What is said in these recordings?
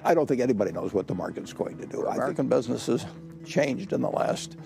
I don't think anybody knows what the market's going to do. American businesses changed in the last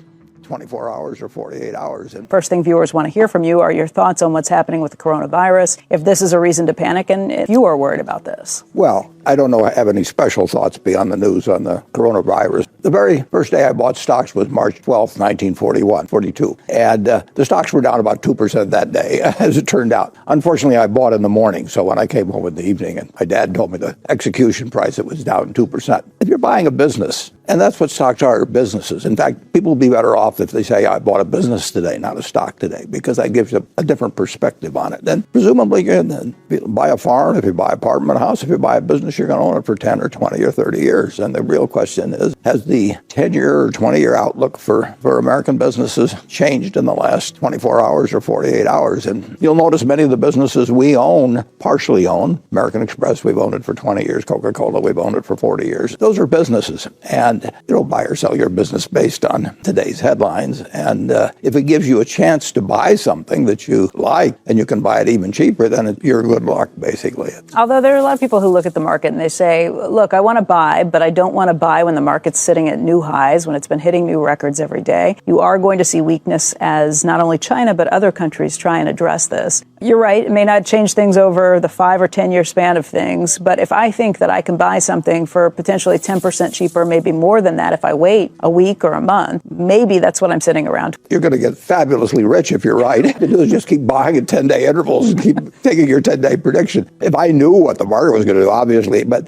24 hours or 48 hours. And first thing viewers want to hear from you are your thoughts on what's happening with the coronavirus, if this is a reason to panic, and if you are worried about this. Well, I don't know I have any special thoughts beyond the news on the coronavirus. The very first day I bought stocks was March 12th, 1942. And the stocks were down about 2% that day, as it turned out. Unfortunately, I bought in the morning, so when I came home in the evening, and my dad told me the execution price, it was down 2%. If you're buying a business, and that's what stocks are, businesses. In fact, people will be better off if they say, I bought a business today, not a stock today, because that gives you a different perspective on it. Then presumably, you can buy a farm, if you buy an apartment house, if you buy a business, you're going to own it for 10 or 20 or 30 years. And the real question is, has the 10-year or 20-year outlook for American businesses changed in the last 24 hours or 48 hours? And you'll notice many of the businesses we own, partially own. American Express, we've owned it for 20 years. Coca-Cola, we've owned it for 40 years. Those are businesses. And you don't buy or sell your business based on today's headlines. And if it gives you a chance to buy something that you like and you can buy it even cheaper, then you're good luck, basically. Although there are a lot of people who look at the market and they say, look, I want to buy, but I don't want to buy when the market's sitting at new highs, when it's been hitting new records every day. You are going to see weakness as not only China, but other countries try and address this. You're right. It may not change things over the 5 or 10 year span of things. But if I think that I can buy something for potentially 10% cheaper, maybe more than that, if I wait a week or a month, maybe that's what I'm sitting around. You're going to get fabulously rich if you're right. Just keep buying at 10-day intervals and keep taking your 10-day prediction. If I knew what the market was going to do, obviously, but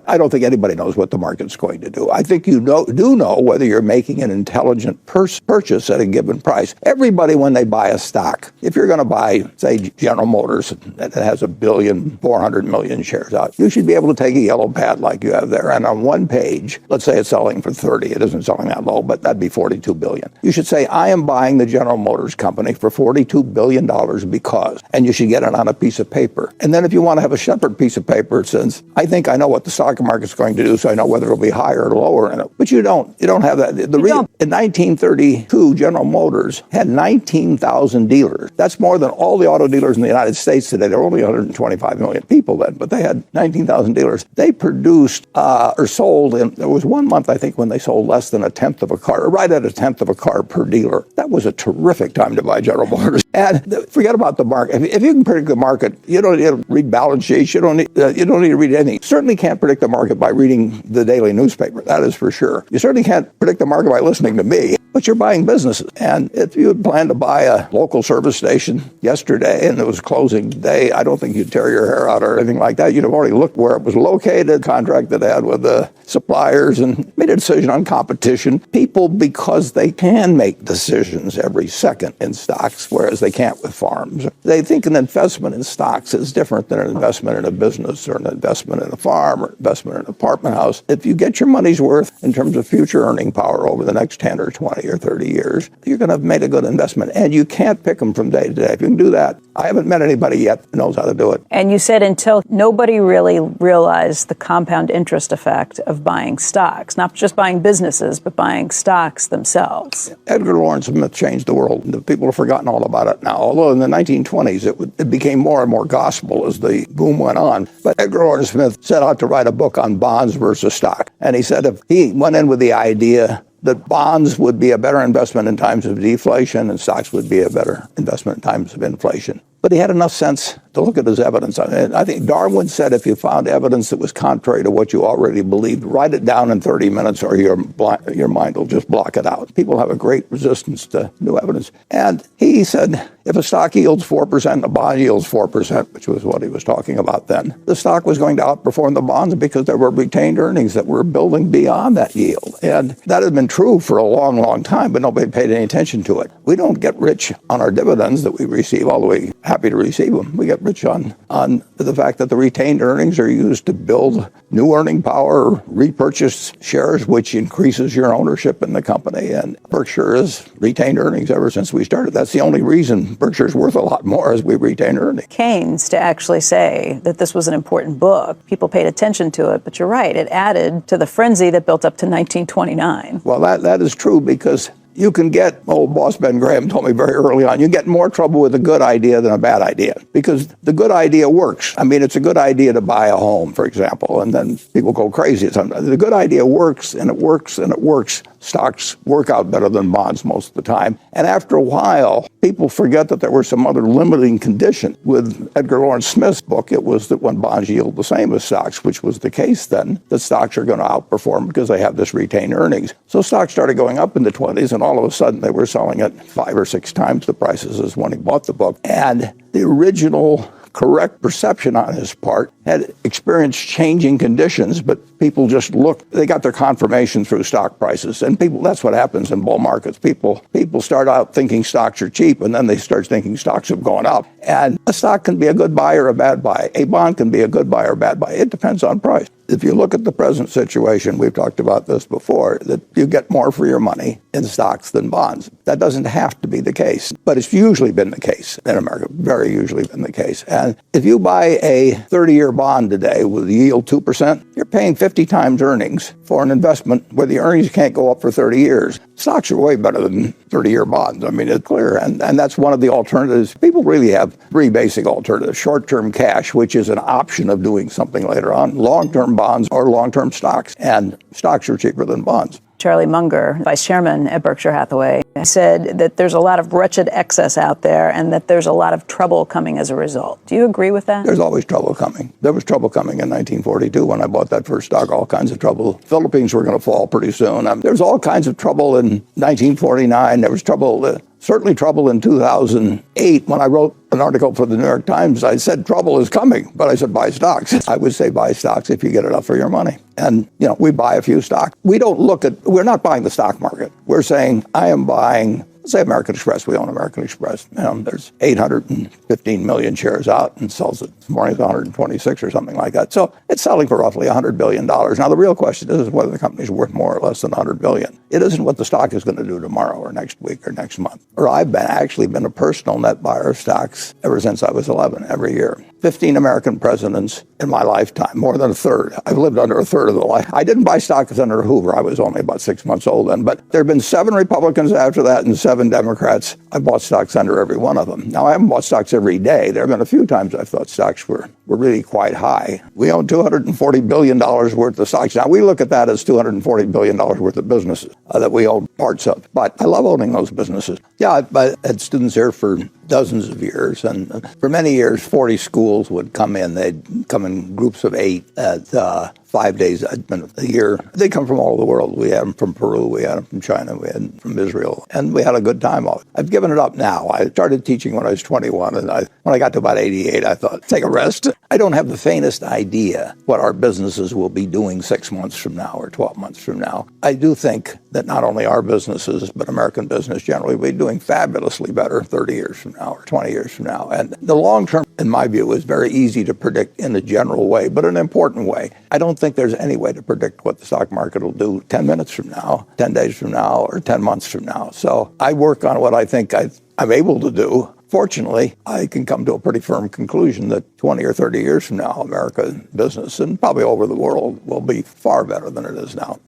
I don't think anybody knows what the market's going to do. I think you do know whether you're making an intelligent purchase at a given price. Everybody, when they buy a stock, if you're going to buy, say, General Motors that has 1,400,000,000 shares out, you should be able to take a yellow pad like you have there, and on one page, let's say it's selling for 30. It isn't selling that low, but that'd be $42 billion. You should say, I am buying the General Motors company for $42 billion because, and you should get it on a piece of paper. And then if you want to have a separate piece of paper, it says, I think I know what the stock market's going to do, so I know whether it'll be higher or lower in it. But you don't have that. In 1932, General Motors had 19,000 dealers. That's more than all the auto dealers in the United States today. There were only 125 million people then, but they had 19,000 dealers. They produced or sold, and there was one month, I think, when they sold less than a tenth of a car, right at a tenth of a car per dealer. That was a terrific time to buy General Motors. And forget about the market. If you can predict the market, you don't need to read balance sheets. You don't need to read anything. You certainly can't predict the market by reading the daily newspaper. That is for sure. You certainly can't predict the market by listening to me. But you're buying businesses. And if you had planned to buy a local service station yesterday and it was closing today, I don't think you'd tear your hair out or anything like that. You'd have already looked where it was located, contract that had with the suppliers, and made a decision on competition. People, because they can make decisions every second in stocks, whereas they can't with farms. They think an investment in stocks is different than an investment in a business or an investment in a farm or investment in an apartment house. If you get your money's worth in terms of future earning power over the next 10 or 20 or 30 years, you're going to have made a good investment. And you can't pick them from day to day. If you can do that, I haven't met anybody yet who knows how to do it. And you said until nobody really realized the compound interest effect of buying stocks, not just buying businesses, but buying stocks themselves. Edgar Lawrence Smith changed the world. The people have forgotten all about it now. Although in the 1920s, it became more and more gospel as the boom went on. But Edgar Lawrence Smith set out to write a book on bonds versus stock. And he said if he went in with the idea that bonds would be a better investment in times of deflation and stocks would be a better investment in times of inflation. But he had enough sense to look at his evidence. I think Darwin said if you found evidence that was contrary to what you already believed, write it down in 30 minutes or your mind will just block it out. People have a great resistance to new evidence. And he said if a stock yields 4% and a bond yields 4%, which was what he was talking about then, the stock was going to outperform the bonds because there were retained earnings that were building beyond that yield. And that had been true for a long, long time, but nobody paid any attention to it. We don't get rich on our dividends that we receive, although we're happy to receive them. We get rich on the fact that the retained earnings are used to build new earning power, repurchase shares, which increases your ownership in the company. And Berkshire has retained earnings ever since we started. That's the only reason Berkshire's worth a lot more as we retain earnings. Keynes to actually say that this was an important book. People paid attention to it, but you're right. It added to the frenzy that built up to 1929. Well, that is true because you can get, old boss Ben Graham told me very early on, you get more trouble with a good idea than a bad idea, because the good idea works. I mean, it's a good idea to buy a home, for example, and then people go crazy sometimes. The good idea works, and it works, and it works. Stocks work out better than bonds most of the time. And after a while, people forget that there were some other limiting conditions. With Edgar Lawrence Smith's book, it was that when bonds yield the same as stocks, which was the case then, that stocks are going to outperform because they have this retained earnings. So stocks started going up in the 20s, and all of a sudden they were selling at 5 or 6 times the prices as when he bought the book. And the original correct perception on his part had experienced changing conditions, but people just looked, they got their confirmation through stock prices. And people, that's what happens in bull markets. People start out thinking stocks are cheap, and then they start thinking stocks have gone up. And a stock can be a good buy or a bad buy. A bond can be a good buy or a bad buy. It depends on price. If you look at the present situation, we've talked about this before, that you get more for your money in stocks than bonds. That doesn't have to be the case, but it's usually been the case in America, very usually been the case. And if you buy a 30-year bond today with a yield 2%, you're paying 50 times earnings for an investment where the earnings can't go up for 30 years. Stocks are way better than 30-year bonds. I mean, it's clear. And that's one of the alternatives. People really have 3 basic alternatives. Short-term cash, which is an option of doing something later on. Long-term bonds or long-term stocks. And stocks are cheaper than bonds. Charlie Munger, vice chairman at Berkshire Hathaway, said that there's a lot of wretched excess out there and that there's a lot of trouble coming as a result. Do you agree with that? There's always trouble coming. There was trouble coming in 1942 when I bought that first stock, all kinds of trouble. Philippines were going to fall pretty soon. There was all kinds of trouble in 1949. There was trouble, certainly trouble in 2008. When I wrote an article for the New York Times, I said trouble is coming, but I said buy stocks. I would say buy stocks if you get enough for your money. And, we buy a few stocks. We're not buying the stock market. We're saying, I am buying, say American Express. We own American Express. There's 815 million shares out and sells it this morning at 126 or something like that. So it's selling for roughly $100 billion. Now, the real question is whether the company's worth more or less than $100 billion. It isn't what the stock is going to do tomorrow or next week or next month. Or I've actually been a personal net buyer of stocks ever since I was 11, every year. 15 American presidents in my lifetime, more than a third. I've lived under a third of the life. I didn't buy stocks under Hoover. I was only about 6 months old then. But there have been 7 Republicans after that and 7 Democrats. I bought stocks under every one of them. Now, I haven't bought stocks every day. There have been a few times I thought stocks were really quite high. We own $240 billion worth of stocks. Now, we look at that as $240 billion worth of businesses that we own parts of. But I love owning those businesses. Yeah, I had students here for dozens of years. And for many years, 40 schools would come in. They'd come in groups of 8 at 5 days a year. They come from all over the world. We had them from Peru, we had them from China, we had them from Israel, and we had a good time of it. I've given it up now. I started teaching when I was 21, and when I got to about 88, I thought, take a rest. I don't have the faintest idea what our businesses will be doing 6 months from now or 12 months from now. I do think that not only our businesses, but American business generally will be doing fabulously better 30 years from now or 20 years from now. And the long term, in my view, is very easy to predict in a general way, but an important way. I don't think there's any way to predict what the stock market will do 10 minutes from now, 10 days from now, or 10 months from now. So I work on what I think I'm able to do. Fortunately, I can come to a pretty firm conclusion that 20 or 30 years from now, American business and probably over the world will be far better than it is now.